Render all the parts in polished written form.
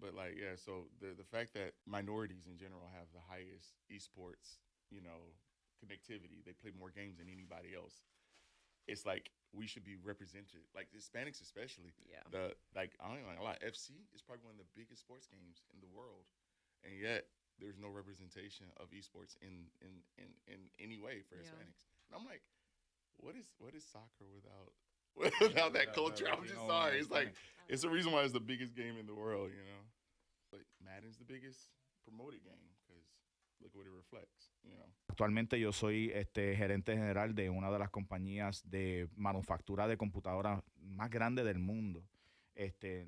But like, yeah, so the fact that minorities in general have the highest esports, you know, connectivity, they play more games than anybody else. It's like we should be represented, like Hispanics especially. Yeah. The like I don't know, like a lot. FC is probably one of the biggest sports games in the world, and yet there's no representation of esports in any way for Yeah. Hispanics. And I'm like, what is soccer without without that culture? I'm just Latino sorry. It's like Hispanic. it's the reason why it's the biggest game in the world, you know. But Madden's the biggest promoted game because look what it reflects, you know. Actualmente yo soy gerente general de una de las compañías de manufactura de computadoras más grandes del mundo.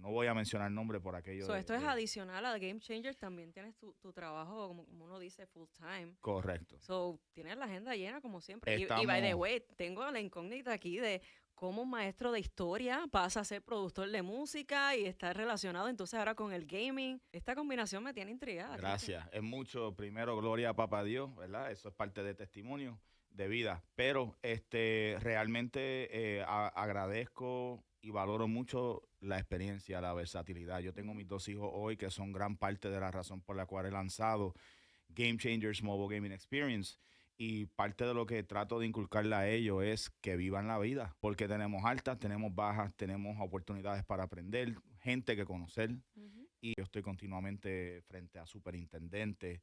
No voy a mencionar el nombre por aquello So, esto es adicional a Game Changers, también tienes tu trabajo, como uno dice, full time. Correcto. So, tienes la agenda llena como siempre. Y Estamos- by the way, tengo la incógnita aquí de cómo un maestro de historia pasa a ser productor de música y está relacionado entonces ahora con el gaming. Esta combinación me tiene intrigada. Gracias. Es mucho, primero, gloria a Papá Dios, ¿verdad? Eso es parte de testimonio de vida. Pero realmente agradezco y valoro mucho la experiencia, la versatilidad. Yo tengo mis dos hijos hoy que son gran parte de la razón por la cual he lanzado Game Changers Mobile Gaming Experience. Y parte de lo que trato de inculcarle a ellos es que vivan la vida, porque tenemos altas, tenemos bajas, tenemos oportunidades para aprender, gente que conocer. Ujú. Y yo estoy continuamente frente a superintendentes,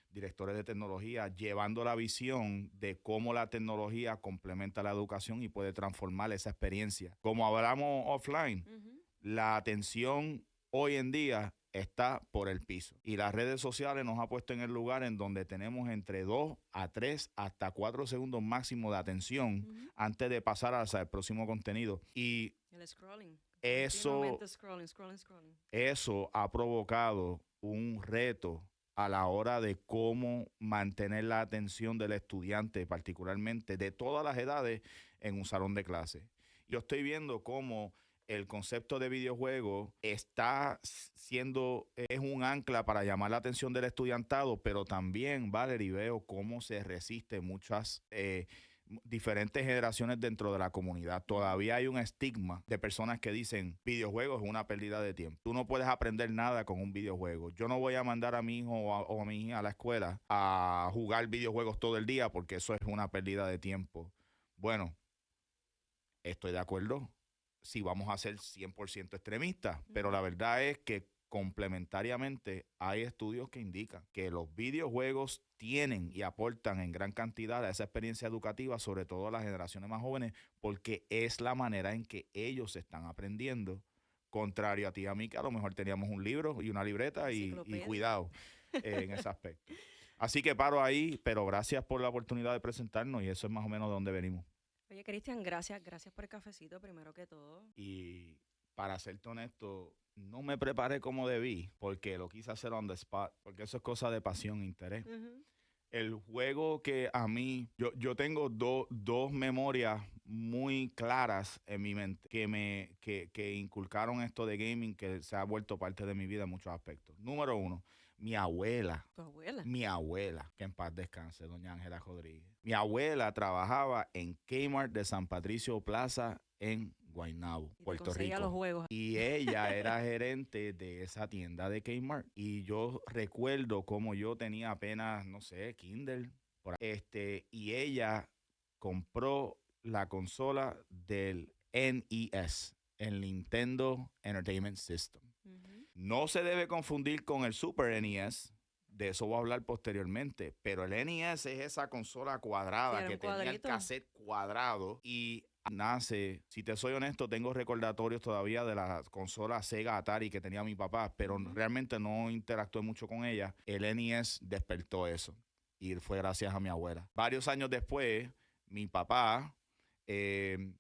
directores de tecnología, llevando la visión de cómo la tecnología complementa la educación y puede transformar esa experiencia. Como hablamos offline, Ujú. la atención hoy en día está por el piso. Y las redes sociales nos ha puesto en el lugar en donde tenemos entre 2 a 3 hasta 4 segundos máximo de atención Ujú. antes de pasar al próximo contenido. Y El scrolling. eso, Continuamente scrolling, scrolling, scrolling. eso ha provocado un reto a la hora de cómo mantener la atención del estudiante, particularmente de todas las edades, en un salón de clase. Yo estoy viendo cómo el concepto de videojuego está siendo, es un ancla para llamar la atención del estudiantado, pero también, Valerie, veo cómo se resiste muchas diferentes generaciones dentro de la comunidad. Todavía hay un estigma de personas que dicen videojuegos es una pérdida de tiempo. Tú no puedes aprender nada con un videojuego. Yo no voy a mandar a mi hijo o a mi hija a la escuela a jugar videojuegos todo el día porque eso es una pérdida de tiempo. Bueno, estoy de acuerdo si vamos a ser 100% extremistas, pero la verdad es que complementariamente hay estudios que indican que los videojuegos tienen y aportan en gran cantidad a esa experiencia educativa, sobre todo a las generaciones más jóvenes, porque es la manera en que ellos están aprendiendo, contrario a ti y a mí, que a lo mejor teníamos un libro y una libreta y Enciclopedia. cuidado en ese aspecto. Así que paro ahí, pero gracias por la oportunidad de presentarnos y eso es más o menos de donde venimos. Oye, Cristian, gracias por el cafecito primero que todo. Y para serte honesto, no me preparé como debí porque lo quise hacer on the spot, porque eso es cosa de pasión e interés. Ujú. El juego que a mí, yo tengo dos memorias muy claras en mi mente que inculcaron esto de gaming que se ha vuelto parte de mi vida en muchos aspectos. Número uno, Tu abuela. mi abuela, que en paz descanse, doña Ángela Rodríguez. Mi abuela trabajaba en Kmart de San Patricio Plaza en Guaynabo, Y te Puerto conseguía los Rico. juegos. Y ella era gerente de esa tienda de Kmart. Y yo recuerdo como yo tenía apenas, no sé, Kindle. Y ella compró la consola del NES, el Nintendo Entertainment System. Ujú. No se debe confundir con el Super NES. De eso voy a hablar posteriormente. Pero el NES es esa consola cuadrada Sí, era que un tenía el cuadrito. cassette cuadrado y nace, si te soy honesto, tengo recordatorios todavía de la consola Sega Atari que tenía mi papá, pero Ujú. realmente no interactué mucho con ella. El NES despertó eso y fue gracias a mi abuela. Varios años después, mi papá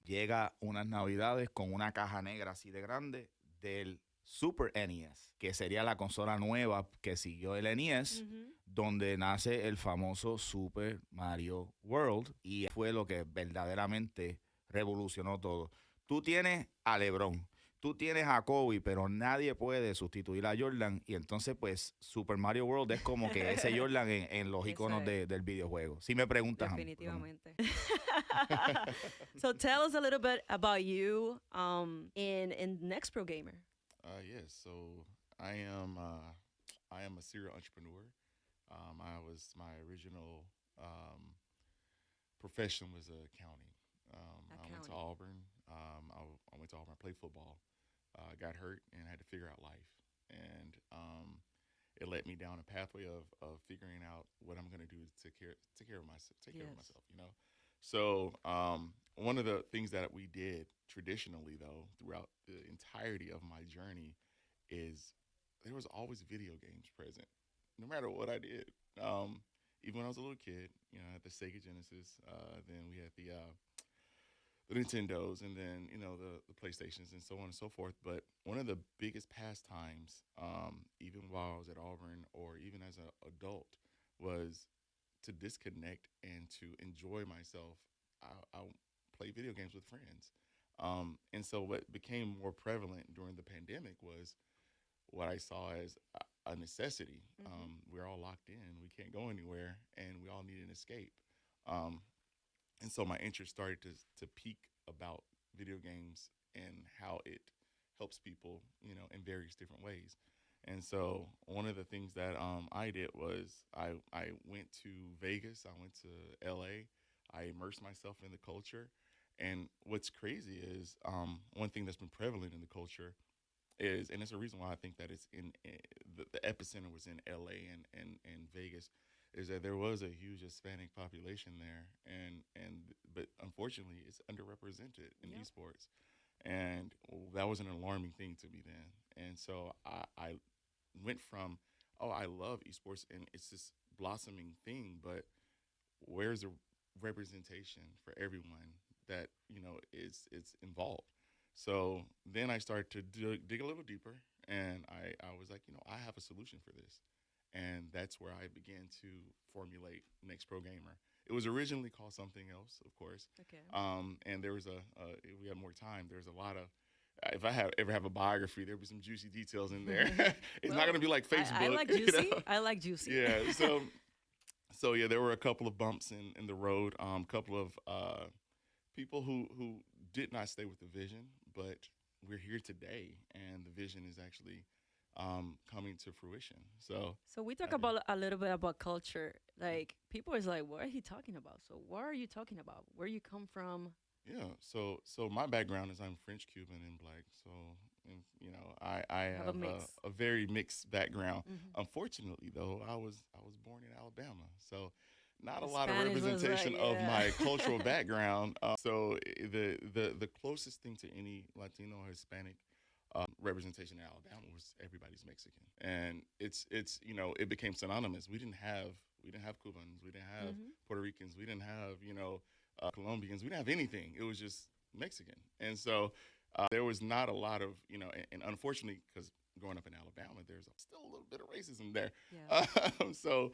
llega unas navidades con una caja negra así de grande del Super NES, que sería la consola nueva que siguió el NES, Ujú. donde nace el famoso Super Mario World y fue lo que verdaderamente revolucionó todo. Tú tienes a LeBron, tú tienes a Kobe, pero nadie puede sustituir a Jordan y entonces pues Super Mario World es como que ese Jordan en los Eso iconos es. del videojuego. Si me preguntas a mí, por lo menos. Definitivamente. So tell us a little bit about you in Next Pro Gamer. Yeah, so I am a serial entrepreneur. My original profession was accounting. I went to Accounting. Auburn. I went to Auburn. I played football. Got hurt and had to figure out life. And it led me down a pathway of figuring out what I'm going to do to take care of myself, take care of Yes. myself. So one of the things that we did traditionally, though, throughout the entirety of my journey, is there was always video games present, no matter what I did. Even when I was a little kid, I had the Sega Genesis. Then we had the Nintendos, and then the PlayStations, and so on and so forth. But one of the biggest pastimes, even while I was at Auburn, or even as an adult, was to disconnect and to enjoy myself. I play video games with friends, and so what became more prevalent during the pandemic was what I saw as a necessity. Hmm. We're all locked in; we can't go anywhere, and we all need an escape. Um, and so my interest started to peak about video games and how it helps people, in various different ways. And so one of the things that I did was I went to Vegas, I went to LA, I immersed myself in the culture. And what's crazy is one thing that's been prevalent in the culture is, and it's a reason why I think that it's the epicenter was in LA and Vegas, is that there was a huge Hispanic population there, and but unfortunately it's underrepresented in Yep. esports, and that was an alarming thing to me then. And so I went from, oh, I love esports and it's this blossoming thing, but where's the representation for everyone that is involved? So then I started to dig a little deeper, and I was like, I have a solution for this, and that's where I began to formulate Next Pro Gamer. It was originally called something else, of course, Okay. and there was if we had more time, there's a lot of, if I ever have a biography, there'll be some juicy details in there. It's not Well, going to be like I Facebook, like juicy. I like juicy. Yeah. So yeah, there were a couple of bumps in the road. A couple of people who did not stay with the vision, but we're here today, and the vision is actually coming to fruition. So So we talk I did. about a little bit about culture. Like people is like, what are he talking about? So what are you talking about? Where you come from? Yeah. So my background is I'm French, Cuban, and black. So and, I You have a have mix. a very mixed background. Hmm. Unfortunately, though, I was born in Alabama, so not a The lot of Spanish was like, representation of yeah. my cultural background. So the closest thing to any Latino or Hispanic representation in Alabama was everybody's Mexican, and it's it became synonymous. We didn't have Cubans, we didn't have Hmm. Puerto Ricans, we didn't have Colombians, we didn't have anything. It was just Mexican, and so there was not a lot of and unfortunately, because growing up in Alabama, there's still a little bit of racism there. Yeah. So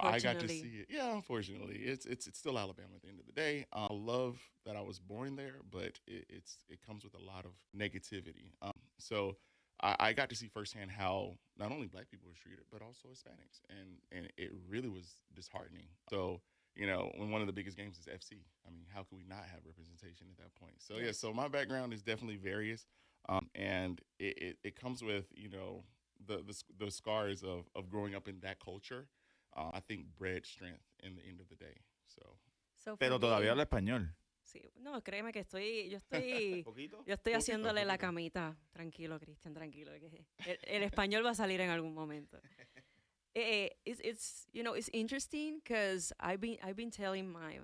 I got to Unfortunately. see it. Yeah, unfortunately, it's still Alabama at the end of the day. I love that I was born there, but it comes with a lot of negativity. So I got to see firsthand how not only Black people were treated, but also Hispanics, and it really was disheartening. So when one of the biggest games is FC, I mean, how could we not have representation at that point? So yeah, Yes. so my background is definitely various, and it comes with the scars of growing up in that culture. I think bred strength in the end of the day. So So for Pero todavía me, habla español. sí, no, créeme que estoy, ¿Poquito? yo estoy poquito, haciéndole la poquito. camita. Tranquilo, Cristian, tranquilo. Que el español va a salir en algún momento. It's interesting because I've been telling my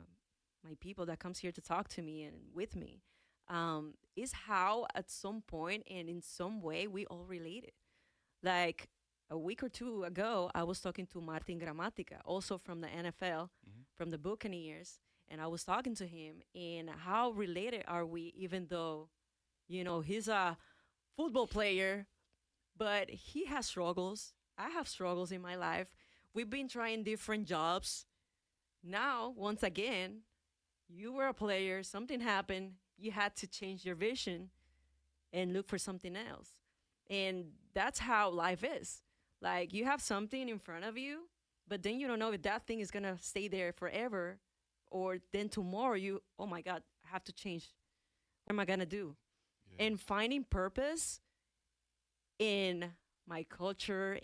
people that comes here to talk to me and with me, is how at some point and in some way we all related. Like a week or two ago, I was talking to Martin Gramatica, also from the NFL, Mhm. from the Buccaneers, and I was talking to him and how related are we, even though, he's a football player, but he has struggles. I have struggles in my life. We've been trying different jobs. Now, once again, you were a player, something happened, you had to change your vision and look for something else. And that's how life is. Like you have something in front of you, but then you don't know if that thing is gonna stay there forever, or then tomorrow oh my God, I have to change. What am I gonna do? Yeah. And finding purpose in my culture